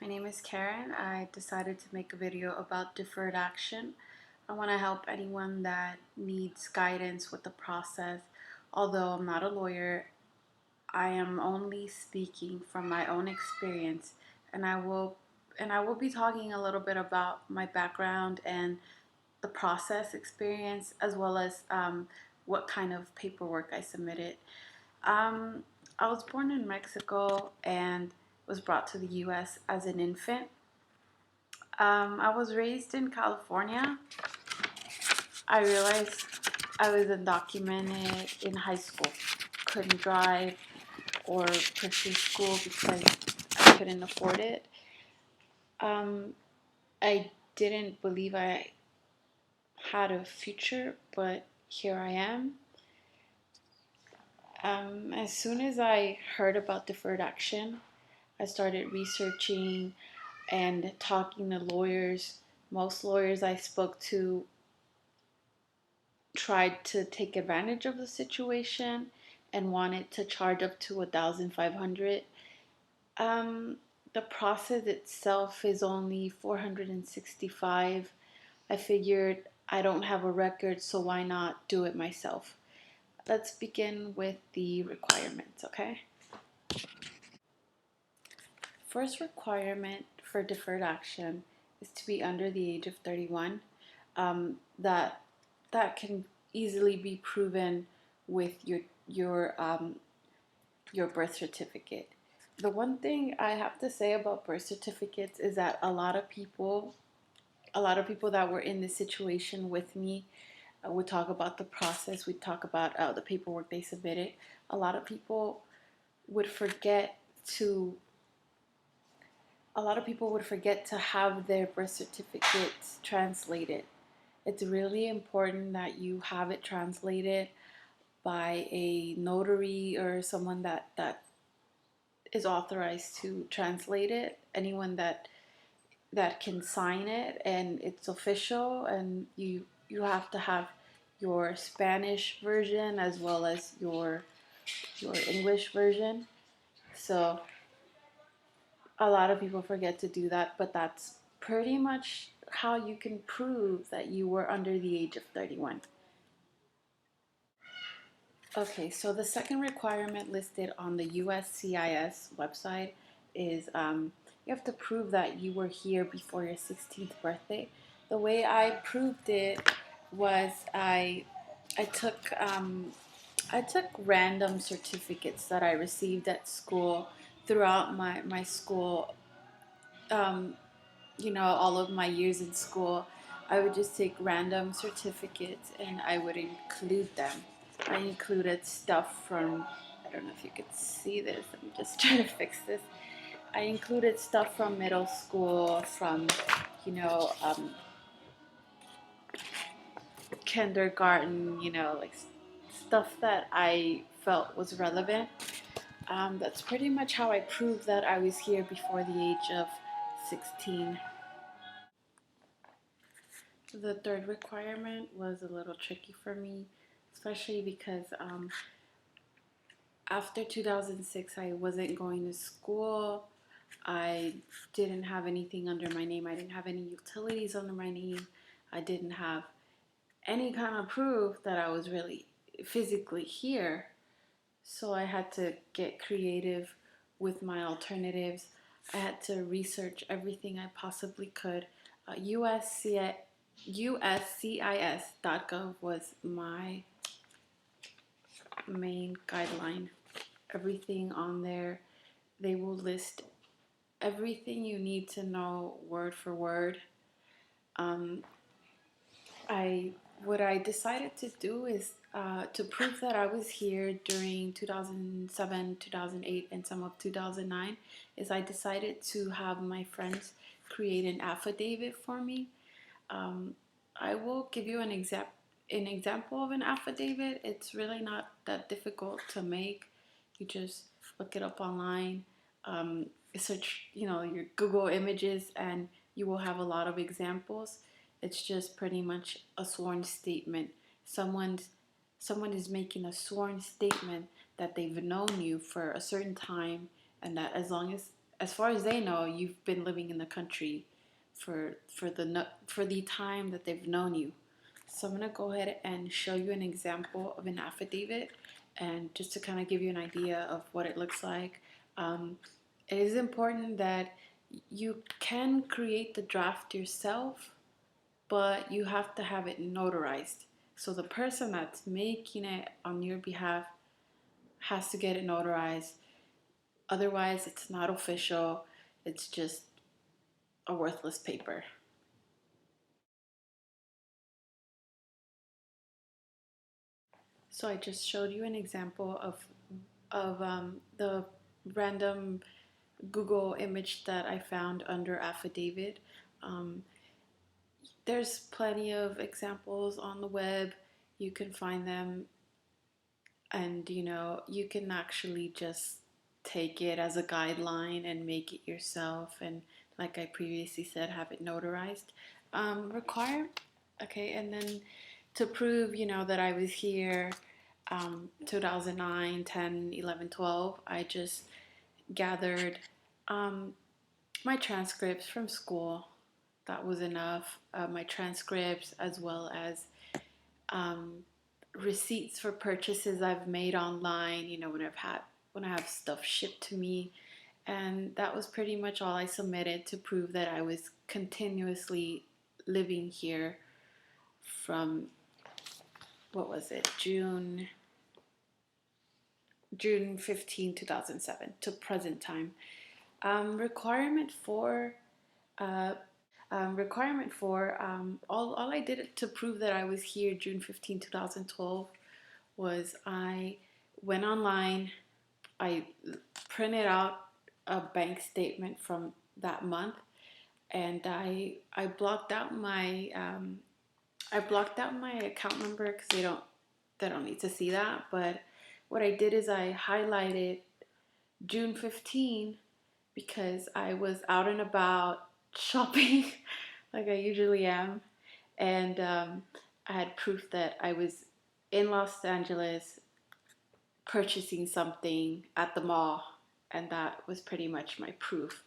name is Karen. I decided to make a video about deferred action. I want to help anyone that needs guidance with the process. Although I'm not a lawyer, I am only speaking from my own experience, and I will be talking a little bit about my background and the process experience, as well as what kind of paperwork I submitted. Um, I was born in Mexico and was brought to the U.S. as an infant. I was raised in California. I realized I was undocumented in high school. Couldn't drive or pursue school because I couldn't afford it. Um, I didn't believe I had a future, but here I am. As soon as I heard about deferred action, I started researching and talking to lawyers. Most lawyers I spoke to tried to take advantage of the situation and wanted to charge up to 1,500. The process itself is only 465. I figured I don't have a record, so why not do it myself? Let's begin with the requirements, okay? First requirement for deferred action is to be under the age of 31. That can easily be proven with your birth certificate. The one thing I have to say about birth certificates is that a lot of people that were in this situation with me would talk about the process. We talk about the paperwork they submitted. A lot of people would forget to have their birth certificates translated. It's really important that you have it translated by a notary or someone that is authorized to translate it. Anyone that can sign it and it's official, and you have to have your Spanish version as well as your English version. So a lot of people forget to do that, but that's pretty much how you can prove that you were under the age of 31. Okay, so the second requirement listed on the USCIS website is you have to prove that you were here before your 16th birthday. The way I proved it was I took I took random certificates that I received at school throughout my school. Um, all of my years in school, I would just take random certificates and I would include them. I included stuff from, I don't know if you could see this, I'm just trying to fix this. I included stuff from middle school, from, you know, um, kindergarten, like stuff that I felt was relevant. That's pretty much how I proved that I was here before the age of 16. The third requirement was a little tricky for me, especially because after 2006, I wasn't going to school. I didn't have anything under my name. I didn't have any utilities under my name. I didn't have any kind of proof that I was really physically here. So I had to get creative with my alternatives. I had to research everything I possibly could. USCIS.gov was my main guideline. Everything on there, they will list everything you need to know word for word. Um, what I decided to do is to prove that I was here during 2007, 2008, and some of 2009, is I decided to have my friends create an affidavit for me. I will give you an example of an affidavit. It's really not that difficult to make. You just look it up online, search, your Google images, and you will have a lot of examples. It's just pretty much a sworn statement. Someone is making a sworn statement that they've known you for a certain time, and that as far as they know, you've been living in the country for the time that they've known you. So I'm gonna go ahead and show you an example of an affidavit, and just to kind of give you an idea of what it looks like. Um, it is important that you can create the draft yourself, but you have to have it notarized. So the person that's making it on your behalf has to get it notarized. Otherwise, it's not official. It's just a worthless paper. So I just showed you an example of the random Google image that I found under affidavit. Um, there's plenty of examples on the web. You can find them, and you can actually just take it as a guideline and make it yourself, and like I previously said, have it notarized. Require Okay, and then to prove that I was here 2009, 10, 11, 12, I just gathered um, my transcripts from school. That was enough. My transcripts, as well as um, receipts for purchases I've made online, when I have stuff shipped to me. And that was pretty much all I submitted to prove that I was continuously living here from, what was it, June 15, 2007 to present time. Requirement for all I did to prove that I was here June 15, 2012 was I went online, I printed out a bank statement from that month, and I blocked out my account number because they don't need to see that. But what I did is I highlighted June 15 because I was out and about shopping like I usually am, and I had proof that I was in Los Angeles purchasing something at the mall, and that was pretty much my proof.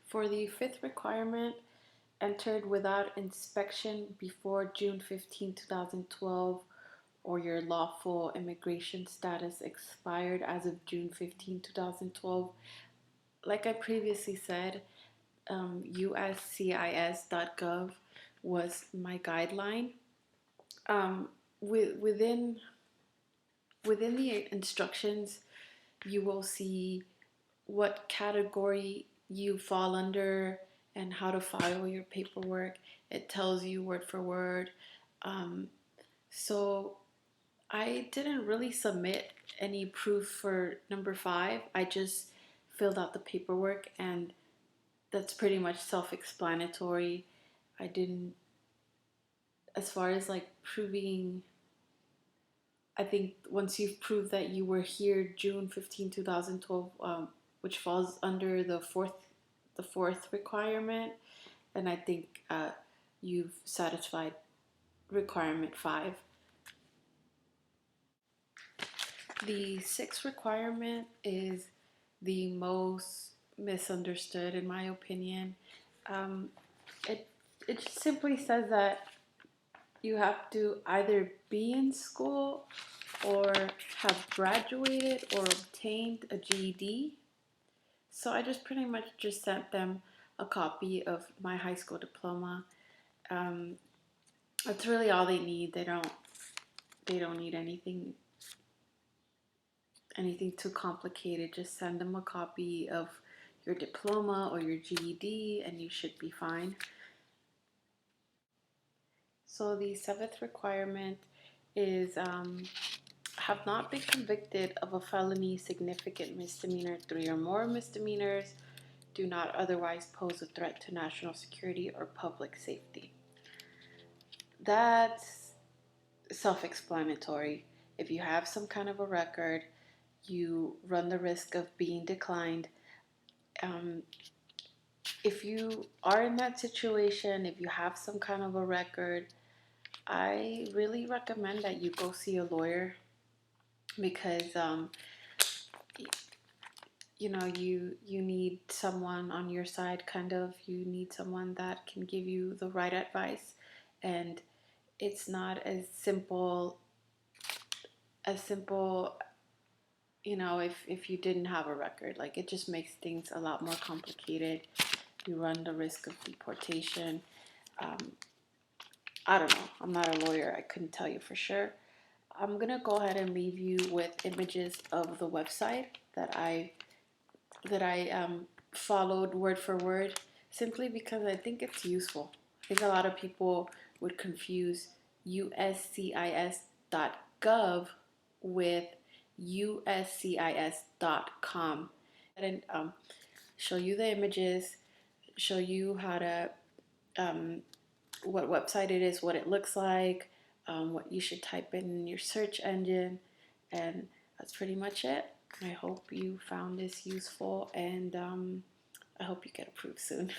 For the fifth requirement, entered without inspection before June 15, 2012, or your lawful immigration status expired as of June 15, 2012. Like I previously said, USCIS.gov was my guideline. Um, within the instructions, you will see what category you fall under and how to file your paperwork. It tells you word for word. So I didn't really submit any proof for number 5. I just filled out the paperwork, and that's pretty much self-explanatory. I didn't, as far as like proving, I think once you've proved that you were here June 15, 2012, which falls under the fourth requirement, and I think you've satisfied requirement 5. The sixth requirement is the most misunderstood, in my opinion. Um, it it just simply says that you have to either be in school or have graduated or obtained a GED. So I just pretty much just sent them a copy of my high school diploma. Um, that's really all they need. They don't need anything too complicated. Just send them a copy of your diploma or your GED, and you should be fine. So the seventh requirement is have not been convicted of a felony, significant misdemeanor, 3 or more misdemeanors, do not otherwise pose a threat to national security or public safety. That's self-explanatory. If you have some kind of a record, you run the risk of being declined. If you are in that situation, if you have some kind of a record, I really recommend that you go see a lawyer, because you know, you need someone on your side, kind of. You need someone that can give you the right advice, and it's not as simple, you know, if you didn't have a record. Like, it just makes things a lot more complicated. You run the risk of deportation. um, I don't know, I'm not a lawyer, I couldn't tell you for sure. I'm gonna go ahead and leave you with images of the website that I followed word for word, simply because I think it's useful. I think a lot of people would confuse uscis.gov with uscis.com. And show you the images, show you how to, what website it is, what it looks like, what you should type in your search engine, and that's pretty much it. I hope you found this useful, and I hope you get approved soon.